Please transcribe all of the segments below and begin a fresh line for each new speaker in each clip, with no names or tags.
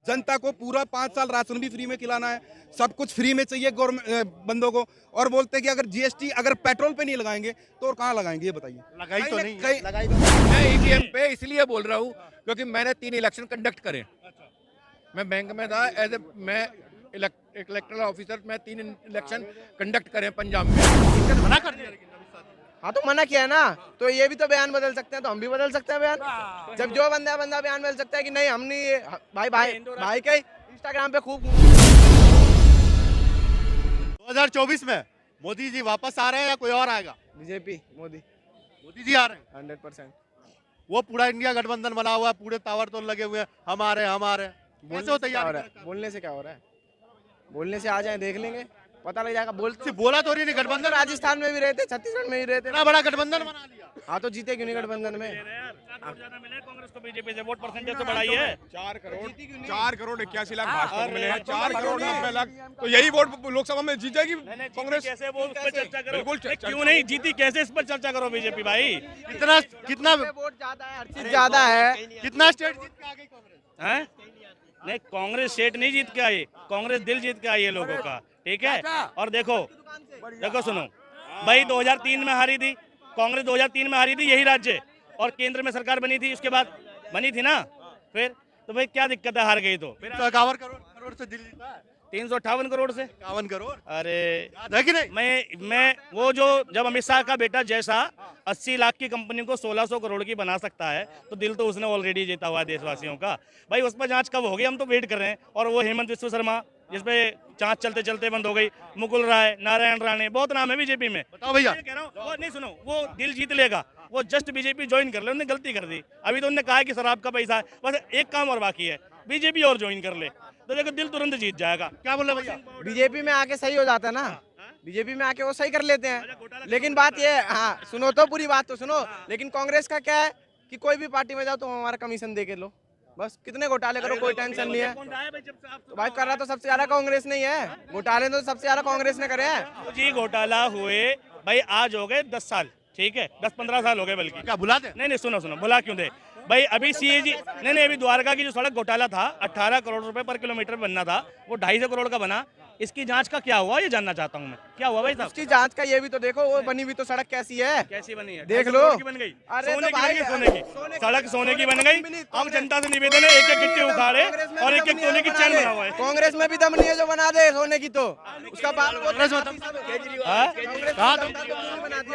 जनता को पूरा 5 साल राशन भी फ्री में खिलाना है, सब कुछ फ्री में चाहिए गवर्नमेंट बंदों को। और बोलते हैं कि अगर जीएसटी अगर पेट्रोल पे नहीं लगाएंगे तो और कहाँ लगाएंगे, ये बताइए।
लगाई तो नहीं
कहीं
लगाई
मैं ईवीएम पे इसलिए बोल रहा हूँ क्योंकि मैंने 3 इलेक्शन कंडक्ट करे। मैं बैंक में था एज ए मैं इलेक्टरल ऑफिसर, मैं 3 इलेक्शन कंडक्ट करे पंजाब में।
मना कर दिया।
हाँ तो मना किया है ना, तो ये भी तो बयान बदल सकते हैं, तो हम भी बदल सकते हैं बयान। जब जो बंदा बयान बदल सकता है कि नहीं हम नहीं ये भाई के इंस्टाग्राम पे खूब
2024 में मोदी जी वापस आ रहे हैं या कोई और आएगा?
बीजेपी मोदी
मोदी जी आ रहे हैं।
100%।
वो पूरा इंडिया गठबंधन बना हुआ है, पूरे टावर तो लगे हुए हैं, हम आ रहे हैं हम आ रहे हैं। कैसे हो तैयार?
बोलने से क्या हो रहा है, बोलने से आ जाए देख लेंगे, पता लग जाएगा।
बोला तो नहीं गठबंधन।
राजस्थान में भी रहते, छत्तीसगढ़ में भी रहते,
इतना बड़ा गठबंधन बना लिया।
हाँ तो जीते क्यों नहीं गठबंधन में?
कांग्रेस को बीजेपी से वोट परसेंटेज तो बढ़ाई है।
4 करोड़ 81 लाख भाजपा को मिले हैं, 4 करोड़ 90 लाख, तो यही वोट लोकसभा में जीत जाएगी कांग्रेस।
कैसे वो उस पर चर्चा करो,
बिल्कुल
क्यों नहीं जीती, कैसे इस पर चर्चा करो बीजेपी भाई।
कितना कितना
वोट ज्यादा है, हर चीज ज्यादा है।
कितना स्टेट जीत के आ गई कांग्रेस?
हैं? नहीं, कांग्रेस सेट नहीं जीत के आई, कांग्रेस दिल जीत के आई है लोगों का, ठीक है। और देखो सुनो भाई, 2003 में हारी थी कांग्रेस, 2003 में हारी थी यही राज्य, और केंद्र में सरकार बनी थी, उसके बाद बनी थी ना फिर, तो भाई क्या दिक्कत है, हार गई तो।
51 करोड़ से दिल जीता है।
358 करोड़ से।
51 करोड़
अरे
याद है कि नहीं?
मैं वो जो जब अमित शाह का बेटा जैसा 80 लाख की कंपनी को 1600 करोड़ की बना सकता है, तो दिल तो उसने ऑलरेडी जीता हुआ है देशवासियों का। भाई उस पर जांच कब होगी, हम तो वेट कर रहे हैं। और वो हेमंत विश्व शर्मा जिसपे जांच चलते चलते बंद हो गई, मुकुल राय, नारायण राणे, बहुत नाम है बीजेपी में।
बताओ भैया।
मैं कह रहा हूँ वो नहीं, सुनो, वो दिल जीत लेगा, वो जस्ट बीजेपी ज्वाइन कर ले, उन्होंने गलती कर दी। अभी तो उन्होंने कहा है कि शराब का पैसा है, बस एक काम और बाकी है, बीजेपी और ज्वाइन कर ले तो देखो दिल तुरंत जीत जाएगा।
क्या बोल रहे भैया?
बीजेपी में आके सही हो जाता है ना, बीजेपी में आके वो सही कर लेते हैं। लेकिन बात ये, हाँ सुनो तो, पूरी बात तो सुनो। लेकिन कांग्रेस का क्या है कि कोई भी पार्टी में जाओ तो हमारा कमीशन दे के लो, बस कितने घोटाले करो कोई टेंशन नहीं है। तो भाई कर रहा तो सबसे ज्यादा कांग्रेस नहीं है, घोटाले तो सबसे ज्यादा कांग्रेस ने करे हैं।
जी घोटाला हुए भाई आज हो गए 10 साल, ठीक है, 10-15 साल हो गए बल्कि।
क्या भुला दे?
नहीं सुनो, भुला क्यों दे भाई। अभी सीएजी नहीं, अभी द्वारका की जो सड़क घोटाला था, 18 करोड़ रुपए पर किलोमीटर बनना था, वो 250 करोड़ का बना। इसकी जांच का क्या हुआ, ये जानना चाहता हूँ मैं, क्या हुआ भाई साहब?
उसकी जांच का ये भी तो देखो, वो बनी हुई तो सड़क कैसी है,
कैसी बनी है?
देख
250
लो।
करोड़ की बन गई।
अरे
सोने
तो
की बन गई,
भाई,
सोने की सड़क सोने की बन गई। अब जनता से निवेदन है, एक एक गिट्टी उखाड़े और एक एक सोने की चैन बना हुआ है।
कांग्रेस में भी दम नहीं है जो बना दे सोने की, तो उसका बात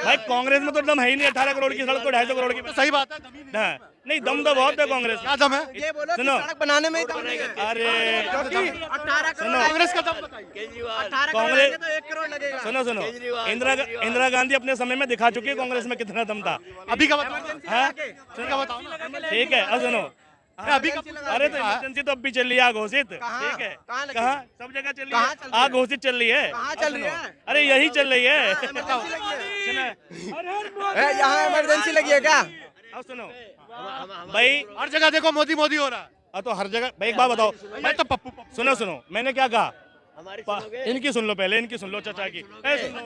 भाई कांग्रेस में तो दम है ही नहीं, 18 करोड़ की सड़क को 250 करोड़ की।
सही बात है।
नहीं दम तो बहुत है कांग्रेस।
क्या दम है?
ये बोलो कि
सुनो।
सड़क बनाने में ही दम नहीं है।
अरे
क्योंकि 18 करोड़
कांग्रेस का दम बताइए।
18 करोड़
कांग्रेस-
लगे तो 1 करोड़ लगेगा।
सुनो, इंदिरा गांधी अपने समय में दिखा चुकी है कांग्रेस में कितना दम था।
अभी का बताओ।
हाँ?
ठीक है बताओ ना।
ठीक है, अब सुनो,
अभी का
अरे तो इमरजेंसी तो अब भी चल रही है, आग घोषित,
कहाँ?
ठीक है,
कहाँ लगी?
कहाँ सब जगह चल रही
कहाँ
है,
चल रही है?
आग घोषित चल रही है।
कहाँ चल रही है?
अरे यही चल रही है।
यहाँ इमरजेंसी लगी है क्या?
अब सुनो भाई,
हर जगह देखो मोदी मोदी हो रहा है।
तो हर जगह भाई एक बात बताओ,
मैं तो पप्पू
सुनो, मैंने क्या कहा, इनकी सुन लो पहले, इनकी सुन लो चाचा की। सुन लो।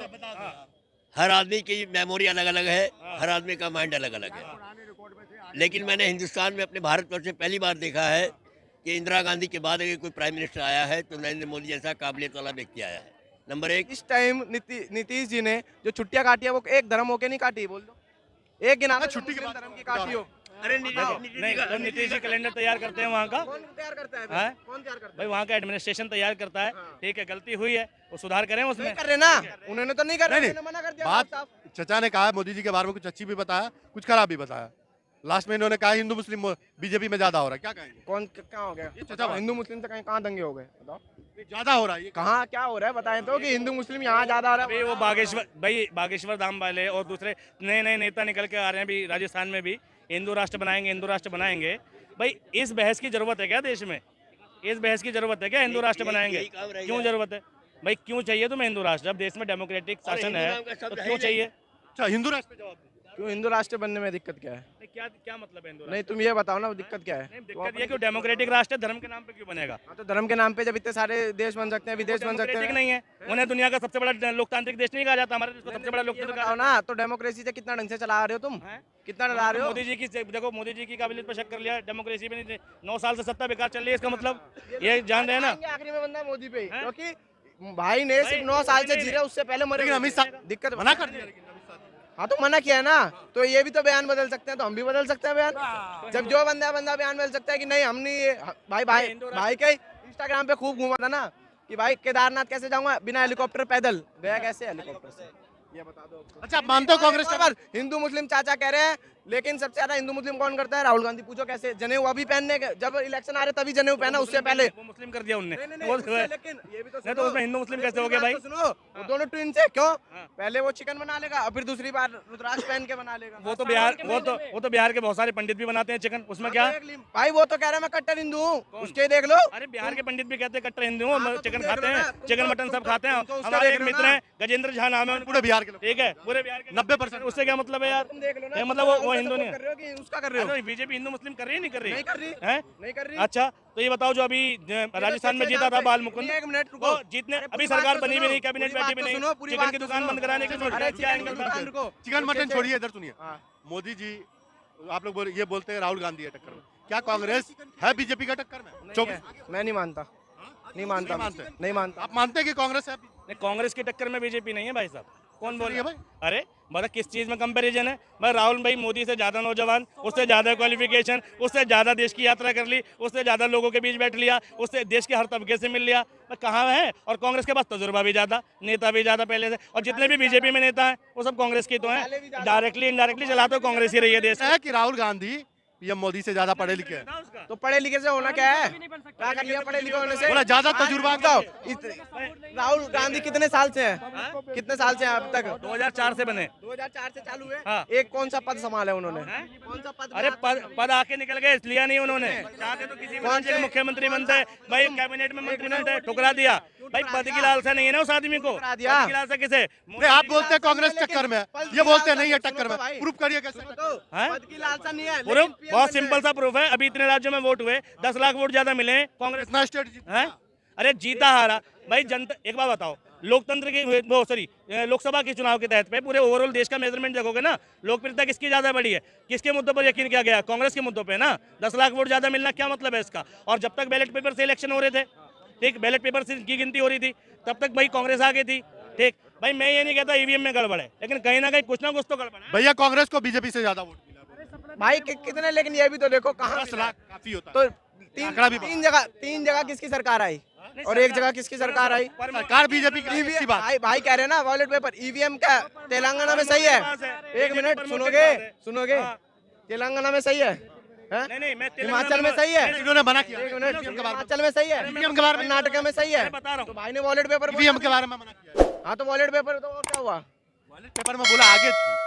हर आदमी की मेमोरी अलग अलग है, हर आदमी का माइंड अलग अलग है। लेकिन मैंने हिंदुस्तान में अपने भारतवर्ष में पहली बार देखा है कि इंदिरा गांधी के बाद अगर कोई प्राइम मिनिस्टर आया है तो नरेंद्र मोदी जैसा काबिलियत वाला व्यक्ति आया है। नंबर 1,
इस टाइम नीतीश जी ने जो छुट्टियां काटी है वो एक धर्म होके नहीं काटी, बोल दो एक गिना
छुट्टी के बाद
धर्म की काटी हो।
अरे
नहीं, तो नीतीश जी कैलेंडर तैयार करते हैं वहाँ का,
कौन तैयार करता है
हाँ?
भाई? कौन तैयार करता
भाई वहाँ का एडमिनिस्ट्रेशन तैयार करता है, ठीक है, गलती हुई है वो सुधार करें
है?
उसमें।
नहीं कर रहे ना, उन्होंने तो नहीं कर रहे,
नहीं,
उन्होंने मना कर दिया
बात
साफ।
चचा ने कहा मोदी जी के बारे में कुछ अच्छी भी बताया, कुछ खराब भी बताया। लास्ट में इन्होंने कहा हिंदू मुस्लिम बीजेपी में ज्यादा हो रहा है, क्या कहेंगे?
कौन क्या हो गया?
चचा
हिंदू मुस्लिम से कहाँ दंगे हो गए बताओ?
ज्यादा हो रहा है ये।
कहाँ क्या हो रहा है बताएं तो, कि हिंदू मुस्लिम यहाँ ज्यादा आ रहा
अभी
है।
वो बागेश्वर धाम वाले और दूसरे नए नेता निकल के आ रहे हैं अभी राजस्थान में भी, हिंदू राष्ट्र बनाएंगे। भाई इस बहस की जरूरत है क्या देश में? इस बहस की जरूरत है क्या? हिंदू राष्ट्र बनाएंगे, क्यों जरूरत है भाई? क्यों चाहिए तुम्हें हिंदू राष्ट्र? जब देश में डेमोक्रेटिक शासन है तो क्यों चाहिए?
अच्छा हिंदू राष्ट्र पे जवाब दीजिए।
क्यों हिंदू राष्ट्र बनने में दिक्कत क्या है?
नहीं, क्या क्या मतलब है हिंदू
नहीं तुम ये बताओ ना दिक्कत क्या है?
नहीं, दिक्कत ये कि डेमोक्रेटिक राष्ट्र है, धर्म के नाम पे क्यों बनेगा?
हाँ, तो धर्म के नाम पे जब इतने सारे देश बन सकते हैं, विदेश बन सकते
डेमोक्रेटिक
हैं,
नहीं है, उन्हें दुनिया का सबसे बड़ा लोकतांत्रिक देश नहीं कहा जाता, हमारे देश को सबसे बड़ा
ये
लोकतंत्र
बताओ
कहा
ना, तो डेमोक्रेसी से कितना ढंग से चला रहे हो तुम?
हैं?
कितना डरा रहे हो?
मोदी जी की देखो, मोदी जी की काबिलियत पर शक कर लिया, डेमोक्रेसी में नहीं 9 साल से सत्ता बेकार चल रही है, इसका मतलब ये जान रहे हैं ना।
आएंगे आखिरी में बंदा मोदी पे ही, क्योंकि भाई ने सिर्फ 9 साल से जी रहे, उससे पहले मरे।
लेकिन अमित शाह
दिक्कत
मना कर दिया।
हाँ तो मना किया है ना, तो ये भी तो बयान बदल सकते हैं, तो हम भी बदल सकते हैं बयान। जब जो बंदा बयान बदल सकता है कि नहीं हम नहीं भाई के इंस्टाग्राम पे खूब घूमा था ना कि भाई केदारनाथ कैसे जाऊंगा बिना हेलीकॉप्टर, पैदल गया कैसे हेलीकॉप्टर से, ये बता दो।
अच्छा, आप मानते हो कांग्रेस
पर हिंदू मुस्लिम चाचा कह रहे हैं, लेकिन सबसे ज्यादा हिंदू मुस्लिम कौन करता है? राहुल गांधी। पूछो कैसे? जनेऊ अभी पहनने के, जब इलेक्शन आ रहे तभी जनेऊ पहना, उससे पहले
वो मुस्लिम कर दिया उनने।
उससे, लेकिन ये भी तो
नहीं तो उसमें हिंदू मुस्लिम कैसे हो गया भाई?
सुनो, वो दोनों ट्विन से क्यों? पहले वो चिकन बना लेगा और फिर दूसरी बार रुद्राक्ष पहन के बना लेगा।
वो तो बिहार के बहुत सारे पंडित भी बनाते हैं चिकन, उसमें क्या?
भाई वो तो कह रहा है मैं कट्टर हिंदू हूँ, उसके देख लो।
अरे बिहार के पंडित भी कहते हैं कट्टर हिंदू हूँ,
तो
चिकन
तुम
खाते
देख लो
हैं,
ना, तुम
चिकन
तो-
मटन सब
तुम तो-
खाते हैं।
तुम तो उसका
हमारे
देख
एक
लो
मित्र
ना।
हैं गजेंद्र झा नाम है,
पूरे बिहार के लोग।
ठीक है, पूरे बिहार के
90%।
उससे क्या मतलब है यार?
तुम देख लो ना,
ये
तुम
मतलब
राहुल
वो
का
हिंदू
support
नहीं
कर रहे हो कि उसका कर रहे हो?
बीजेपी हिंदू मुस्लिम कर रही है, नहीं कर रही?
नहीं कर रही,
है?
नहीं कर रही।
अच्छा, तो ये बताओ जो अभी राजस्थान में जीता था बाल मुकुंद,
एक मिनट रुको,
वो जीतने
अरे
अभी
पूरी
सरकार
बात तो
बनी भी नहीं,
सुनो,
कैबिनेट
पूरी
बैठी
बात
भी
तो
नहीं,
सुनो, पूरी
चिकन
बात
की
तो
दुकान
सुनो।
बंद कराने के
अरे
क्या
चिकन
एंगल
की
था?
दुकान रुको।
चिकन मटन छोड़िए, इधर सुनिए।
हाँ।
मोदी जी, आप लोग ये बोलते हैं राहुल गांधी है टक्कर में, क्या कांग्रेस है बीजेपी का टक्कर में?
नहीं
24
है, मैं नहीं मानता, नहीं मानता, नहीं मानता।
आप मानते हैं कि कांग्रेस है?
नहीं, कांग्रेस की टक्कर में बीजेपी नहीं है भाई साहब, कौन बोल रहा है
भाई?
अरे मतलब किस चीज में कंपैरिजन है? मैं राहुल भाई मोदी से ज्यादा नौजवान, उससे ज्यादा क्वालिफिकेशन, उससे ज्यादा देश की यात्रा कर ली, उससे ज्यादा लोगों के बीच बैठ लिया, उससे देश के हर तबके से मिल लिया। मैं कहाँ है? और कांग्रेस के पास तजुर्बा भी ज्यादा, नेता भी ज्यादा पहले से, और जितने भी बीजेपी में नेता हैं वो सब कांग्रेस के तो हैं, डायरेक्टली इनडायरेक्टली चलाते हो कांग्रेस ही रही है देश।
है कि राहुल गांधी पीएम मोदी से ज्यादा पढ़े लिखे हैं?
तो पढ़े लिखे से होना क्या है? क्या कर लिया पढ़े लिखे होने से?
बोला ज्यादा तजुर्बा।
बताओ, राहुल गांधी कितने साल से हैं? कितने साल से हैं अब तक?
2004 से बने।
2004 से चालू है।
हाँ।
एक कौन सा पद संभाला है उन्होंने? कौन सा पद?
अरे पद आके निकल गए, लिया नहीं उन्होंने। चाहते तो किसी भी
कौन
राज्य के
से?
मुख्यमंत्री बनते, भाई कैबिनेट में मंत्री बनते, ठुकरा दिया। भाई पद की लालसा नहीं है ना उस आदमी को,
ठुकरा दिया।
पद की लालसा किसे?
नहीं, आप बोलते हैं कांग्रेस टक्कर में है, ये बोलते हैं नहीं है टक्कर में। प्रूफ करिए कैसे?
हैं?
पद की लालसा नहीं है,
प्रूफ
लेकिन
बहुत सिंपल सा प्रूफ है। अभी इतने राज्यों में वोट हुए, 10 लाख वोट ज्यादा मिले हैं कांग्रेस।
इतना स्टेट
हैं? अरे जीता हारा भाई जनता। एक बात बताओ, लोकतंत्र की वो सॉरी लोकसभा के चुनाव के तहत पे पूरे ओवरऑल देश का मेजरमेंट देखोगे ना, लोकप्रियता किसकी ज्यादा बड़ी है, किसके मुद्दों पर यकीन किया गया? कांग्रेस के मुद्दों पे ना। 10 लाख वोट ज्यादा मिलना क्या मतलब है इसका? और जब तक बैलेट पेपर से इलेक्शन हो रहे थे, ठीक, बैलेट पेपर से की गिनती हो रही थी, तब तक भाई कांग्रेस आगे थी, ठीक। भाई मैं ये नहीं कहता ईवीएम में गड़बड़ है, लेकिन कहीं ना कहीं कुछ ना कुछ तो गड़बड़ है।
भैया कांग्रेस को बीजेपी से ज्यादा वोट मिला।
भाई कितने, लेकिन ये भी तो देखो कहाँ
10 लाख काफी होता है।
तो
आंकड़ा भी
तीन जगह किसकी सरकार आई और एक जगह किसकी सरकार आई?
सरकार बीजेपी की अच्छी बात।
भाई कह रहे हैं ना बैलेट पेपर ईवीएम का तेलंगाना में सही है। एक मिनट सुनोगे, तेलंगाना में सही है?
नहीं मैं
हिमाचल में सही है?
इन्होंने मना किया।
एक मिनट, हिमाचल में सही है?
ईवीएम के बारे में
कर्नाटक में सही है?
बता रहा
तो
हूँ।
भाई ने वॉलेट पेपर
ईवीएम के बारे में मना किया।
हाँ तो वॉलेट पेपर तो और क्या हुआ?
बैलेट पेपर में बोला आगे थी।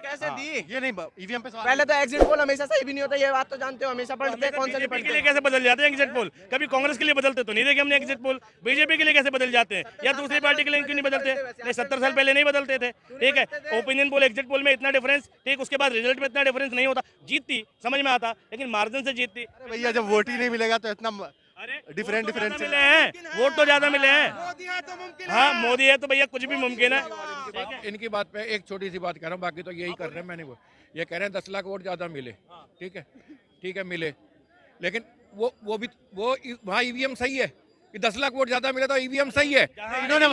कैसे दी?
ये नहीं, ईवीएम पे सवाल।
पहले तो एग्जिट पोल हमेशा सही भी नहीं होता, ये बात तो जानते हो, हमेशा पलटते हैं, कौन सा नहीं
बीजेपी के लिए
पलटते।
कैसे बदल जाते हैं एग्जिट पोल? कभी कांग्रेस के लिए बदलते तो नहीं देखे हमने एग्जिट पोल, बीजेपी के लिए कैसे बदल जाते हैं, या दूसरी पार्टी के लिए क्यों नहीं बदलते? नहीं 70 साल पहले नहीं बदलते थे, ठीक है। ओपिनियन पोल एग्जिट पोल में इतना डिफरेंस, ठीक, उसके बाद रिजल्ट में इतना डिफरेंस नहीं होता। जीतती समझ में आता, लेकिन मार्जिन से जीतती।
अरे भैया जब वोट ही नहीं मिलेगा तो इतना डिफरेंट
वोट तो ज्यादा
डिफरेंस
मिले हैं, वोट तो ज्यादा मिले हैं। हाँ मोदी है तो भैया कुछ भी मुमकिन है।
इनकी बात पे एक छोटी सी बात कह रहा हूँ, बाकी तो यही कर रहे हैं। मैंने ये कह रहे हैं 10 लाख वोट ज़्यादा मिले, ठीक है मिले, लेकिन वो भी वहाँ ईवीएम सही है कि 10 लाख वोट ज़्यादा मिले तो ईवीएम सही है।
इन्होंने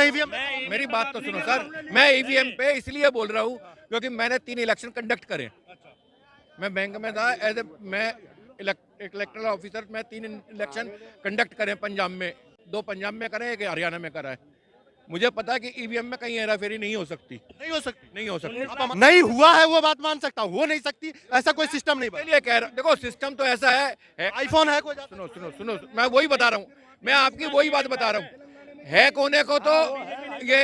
ईवीएम।
मेरी बात तो सुनो सर, मैं ईवीएम पे इसलिए बोल रहा हूँ क्योंकि मैंने 3 इलेक्शन कंडक्ट करे। मैं बैंक में था, मैं इलेक्टरल ऑफिसर, मैं 3 इलेक्शन कंडक्ट करे पंजाब में, 2 पंजाब में करे, 1 हरियाणा में करा है। मुझे पता है कि ईवीएम में कहीं हेराफेरी नहीं हो सकती, नहीं हो सकती।
नहीं हुआ है वो बात मान सकता हूँ, हो नहीं सकती, ऐसा कोई सिस्टम नहीं बना।
इसलिए कह रहा हूँ, देखो सिस्टम तो ऐसा है
आईफोन है कोई?
सुनो मैं वही बता रहा हूँ, मैं आपकी वही बात बता रहा हूँ। हैक होने को तो ये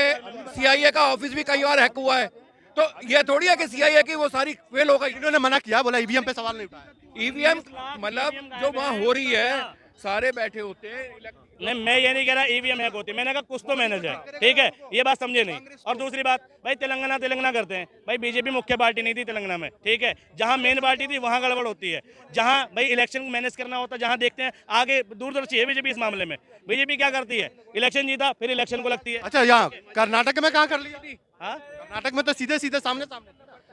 CIA का ऑफिस भी कई बार हैक हुआ है, तो ये थोड़ी है कि CIA की वो सारी फेल हो गई।
इन्होंने मना किया, बोला ईवीएम पे सवाल नहीं उठाया।
ईवीएम मतलब जो वहाँ हो रही है, सारे बैठे होते हैं
नहीं, मैं ये नहीं कह रहा ईवीएम हैक होती है, मैंने कहा कुछ तो मैनेज है, ठीक है, ये बात समझे नहीं। और दूसरी बात भाई, तेलंगाना करते हैं भाई, बीजेपी मुख्य पार्टी नहीं थी तेलंगाना में, ठीक है, जहां मेन पार्टी थी वहां गड़बड़ होती है, जहां भाई इलेक्शन को मैनेज करना होता है, जहां देखते हैं आगे दूरदर्शी है बीजेपी इस मामले में। बीजेपी क्या करती है, इलेक्शन जीता फिर इलेक्शन को लगती है।
अच्छा, यहाँ कर्नाटक में कहाँ कर लिया?
हाँ,
कर्नाटक में तो सीधे सीधे सामने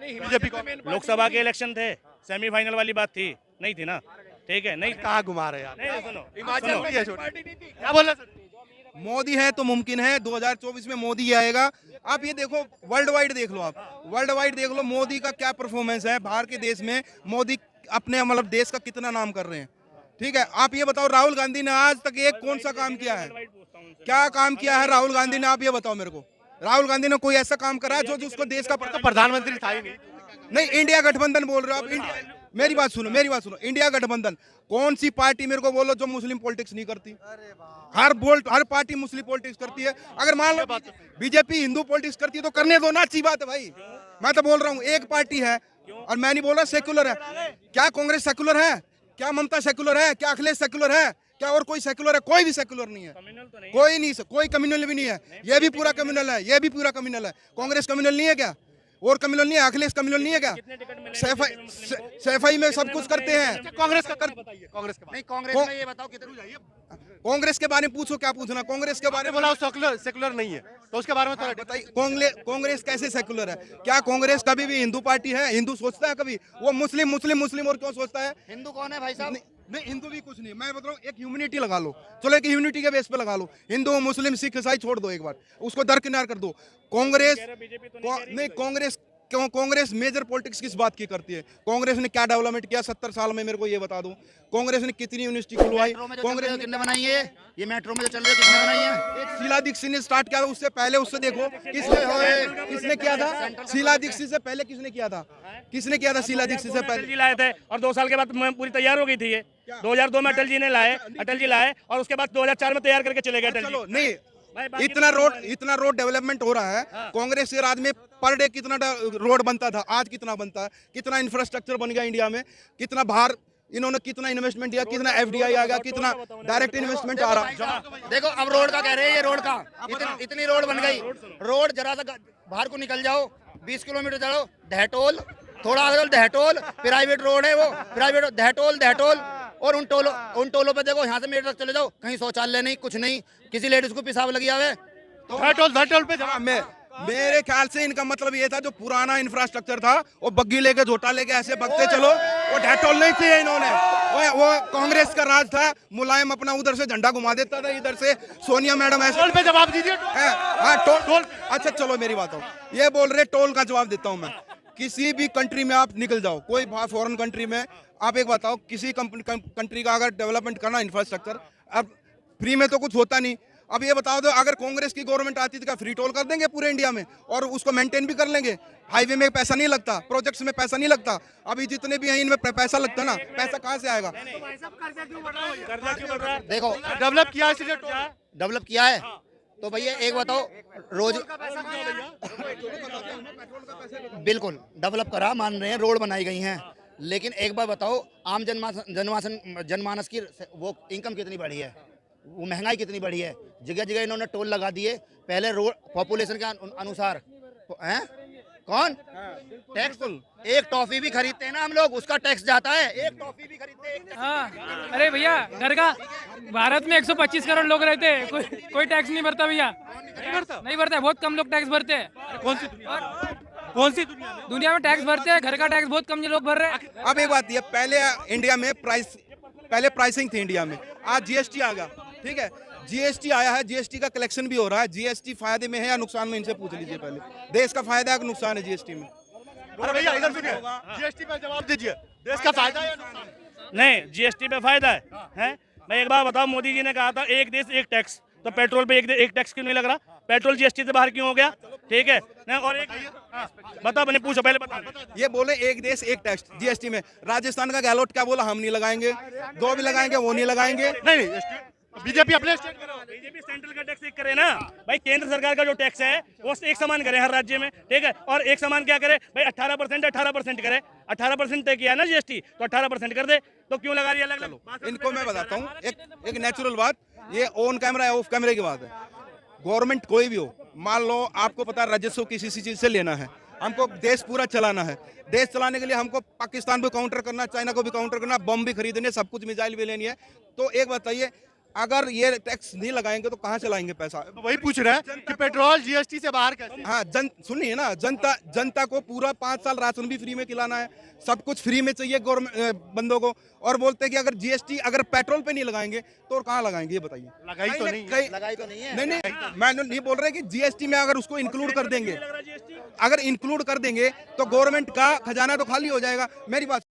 बीजेपी को।
लोकसभा के इलेक्शन थे, सेमीफाइनल वाली बात थी, नहीं थी ना, ठीक है, नहीं
कहाँ घुमा रहे यार?
नहीं, सुनो
हिमाचल में कोई पार्टी नहीं थी।
क्या बोल रहे सर?
मोदी है तो मुमकिन है 2024 में मोदी ही आएगा। आप ये देखो, वर्ल्ड वाइड देख लो, आप वर्ल्ड वाइड देख लो मोदी का क्या परफॉर्मेंस है बाहर के देश में। मोदी अपने मतलब देश का कितना नाम कर रहे हैं, ठीक है। आप ये बताओ, राहुल गांधी ने आज तक एक कौन सा काम किया है? क्या काम किया है राहुल गांधी ने? आप ये बताओ मेरे को, राहुल गांधी ने कोई ऐसा काम करा है जो उसको देश का
तो प्रधानमंत्री था ही नहीं।
इंडिया गठबंधन बोल रहे हो आप। मेरी बात सुनो, इंडिया गठबंधन कौन सी पार्टी मेरे को बोलो जो मुस्लिम पॉलिटिक्स नहीं करती? हर पार्टी मुस्लिम पॉलिटिक्स करती है। अगर मान लो बीजेपी हिंदू पॉलिटिक्स करती है तो करने दो ना, अच्छी बात है भाई। मैं तो बोल रहा हूँ एक पार्टी है, और मैं नहीं बोल रहा सेक्युलर है। क्या कांग्रेस सेक्युलर है? क्या ममता सेक्युलर है? क्या अखिलेश सेक्युलर है? क्या और कोई सेक्युलर है? कोई भी सेक्युलर नहीं है, कोई नहीं, कोई कम्युनल भी नहीं है। ये भी पूरा कम्युनल है, ये भी पूरा कम्युनल है। कांग्रेस कम्युनल नहीं है क्या? और कम्युनल नहीं है? अखिलेश कम्युनल नहीं है क्या? सफाई में सब कुछ करते हैं।
कांग्रेस का बताइए, कांग्रेस के
नहीं, कांग्रेस में ये बताओ कितने
कांग्रेस के बारे में पूछो, क्या पूछना कांग्रेस के बारे में?
बोला सेकुलर नहीं है, तो उसके बारे में थोड़ा
बताइए, कांग्रेस कैसे सेकुलर है? क्या कांग्रेस कभी भी हिंदू पार्टी है? हिंदू सोचता है कभी? वो मुस्लिम मुस्लिम मुस्लिम और क्यों सोचता है?
हिंदू कौन है भाई साहब?
नहीं, हिंदू भी कुछ नहीं। मैं बता रहा हूँ, एक ह्यूमनिटी लगा लो, चलो एक ह्यूमनिटी के बेस पे लगा लो। हिंदू मुस्लिम सिख ईसाई छोड़ दो, एक बार उसको दरकिनार कर दो। कांग्रेस नहीं, कांग्रेस मेजर पॉलिटिक्स किस बात की करती है? कांग्रेस ने क्या डेवलपमेंट किया 70 साल में? मेरे को ये बता दो। कांग्रेस ने कितनी यूनिवर्सिटी खुलवाई? कांग्रेस ने
किसने बनाई है? ये मेट्रो में जो चल रही है किसने बनाई है?
एक शीला दीक्षित ने स्टार्ट किया था, उससे पहले उससे देखो किसने किया था? शीला दीक्षित से पहले किसने किया था? किसने किया था शीला दीक्षित से पहले?
अटल जी लाए थे, और 2 साल के बाद पूरी तैयार हो गई थी। ये 2002 में अटल जी लाए, और उसके बाद 2004 में तैयार करके चले गए अटल
चलो
जी।
नहीं, इतना रोड डेवलपमेंट हो रहा है। कांग्रेस के राज में पर डे कितना रोड बनता था, आज कितना बनता है? कितना इंफ्रास्ट्रक्चर बन गया इंडिया में? कितना बाहर इन्होंने कितना इन्वेस्टमेंट दिया? कितना एफडीआई आ गया? कितना डायरेक्ट इन्वेस्टमेंट आ रहा?
देखो अब रोड का कह रहे हैं, ये रोड का इतनी रोड बन गई। रोड जरा सा बाहर को निकल जाओ, 20 किलोमीटर चलो, दहटोल, थोड़ा आगे दहटोल, प्राइवेट रोड है वो, प्राइवेट दहटोल। और उन टोलों पे देखो, यहाँ से मेरे तक चले जाओ, कहीं शौचालय नहीं, कुछ नहीं, किसी लेडीज को पेशाब लगी आवे तो
धटोल पे
मेरे ख्याल से इनका मतलब ये था, जो पुराना इंफ्रास्ट्रक्चर था वो बग्गी लेके झोटा लेके ऐसे बगते चलो, वो ढेटोल नहीं चाहिए इन्होंने। वो कांग्रेस का राज था, मुलायम अपना उधर से झंडा घुमा देता था, इधर से सोनिया मैडम ऐसे।
टोल पे जवाब दीजिए।
हाँ, टोल। अच्छा चलो मेरी बात हो, ये बोल रहे टोल का जवाब देता हूँ मैं। किसी भी कंट्री में आप निकल जाओ, कोई फॉरेन कंट्री में, आप एक बताओ, किसी कंट्री का अगर डेवलपमेंट करना इंफ्रास्ट्रक्चर, अब फ्री में तो कुछ होता नहीं। अब ये बताओ दो, अगर कांग्रेस की गवर्नमेंट आती तो क्या फ्री टोल कर देंगे पूरे इंडिया में, और उसको मेंटेन भी कर लेंगे? हाईवे में पैसा नहीं लगता, प्रोजेक्ट्स में पैसा नहीं लगता। अभी जितने भी हैं इनमें पैसा लगता ना, पैसा कहाँ से आएगा?
देखो
डेवलप किया है,
डेवलप किया है तो भैया एक बताओ, रोज बिल्कुल डेवलप करा, मान रहे हैं, रोड बनाई गई हैं, लेकिन एक बार बताओ, आम जनमानस की वो इनकम कितनी बढ़ी है, वो महंगाई कितनी बढ़ी है? जगह जगह इन्होंने टोल लगा दिए। पहले रोड पॉपुलेशन के अनुसार हैं, कौन टैक्स? एक टॉफी भी खरीदते हैं ना हम लोग, उसका टैक्स जाता है। एक टॉफी भी खरीदते हैं।
हाँ, अरे भैया घर का, भारत में 125 करोड़ लोग रहते हैं, कोई टैक्स नहीं भरता भैया, नहीं भरता है, बहुत कम लोग टैक्स भरते हैं।
कौन सी
दुनिया में टैक्स भरते हैं, घर का टैक्स बहुत कम लोग भर रहे हैं।
अब एक बात, ये पहले इंडिया में पहले प्राइसिंग थी इंडिया में, आज जीएसटी आ गया, ठीक है? जीएसटी आया है, जीएसटी का कलेक्शन भी हो रहा है। जीएसटी फायदे में है या नुकसान में, इनसे पूछ लीजिए पहले। देश का फायदा है कि नुकसान है जीएसटी में?
अरे भैया इधर सुनिए, जीएसटी पे जवाब दीजिए, देश का फायदा है या नुकसान?
नहीं, जीएसटी पे फायदा है। मैं एक बार बताओ, मोदी जी ने कहा था एक देश एक टैक्स, तो पेट्रोल पे एक टैक्स क्यों नहीं लग रहा? पेट्रोल जीएसटी से बाहर क्यों हो गया? ठीक है ना? और एक बताओ, मैंने पूछो पहले, बता।
ये बोले एक देश एक टैक्स जीएसटी में। राजस्थान का गहलोत क्या बोला? हम नहीं लगाएंगे, दो भी लगाएंगे, वो नहीं लगाएंगे।
नहीं, बीजेपी अपने
बीजेपी सेंट्रल का टैक्स एक करे ना भाई, केंद्र सरकार का जो टैक्स है वो एक समान करे हर राज्य में, ठीक है? और एक समान क्या करे भाई, 18% करे, 18% तय किया है ना जीएसटी, तो 18% कर दे। तो क्यों लगा रही है अलग अलग?
इनको मैं बताता हूँ एक नेचुरल बात, ये ऑन कैमरा है ऑफ कैमरे की बात है। गवर्नमेंट कोई भी हो, मान लो आपको पता है राजस्व किसी चीज से लेना है, हमको देश पूरा चलाना है, देश चलाने के लिए हमको पाकिस्तान को काउंटर करना, चाइना को भी काउंटर करना, बम भी खरीदने, सब कुछ मिसाइल भी लेनी है। तो एक बताइए, अगर ये टैक्स नहीं लगाएंगे तो कहाँ चलाएंगे पैसा?
तो वही पूछ रहे हैं कि पेट्रोल जीएसटी से बाहर कैसे?
हाँ, सुनिए ना, जनता को पूरा 5 साल राशन भी फ्री में खिलाना है, सब कुछ फ्री में चाहिए गवर्नमेंट बंदों को, और बोलते हैं कि अगर जीएसटी अगर पेट्रोल पे नहीं लगाएंगे तो और कहाँ लगाएंगे? ये बताइए।
लगाई तो नहीं है।
लगाई तो नहीं है।
नहीं, मैं नहीं बोल रहा कि जीएसटी में अगर उसको इंक्लूड कर देंगे, अगर इंक्लूड कर देंगे तो गवर्नमेंट का खजाना तो खाली हो जाएगा। मेरी बात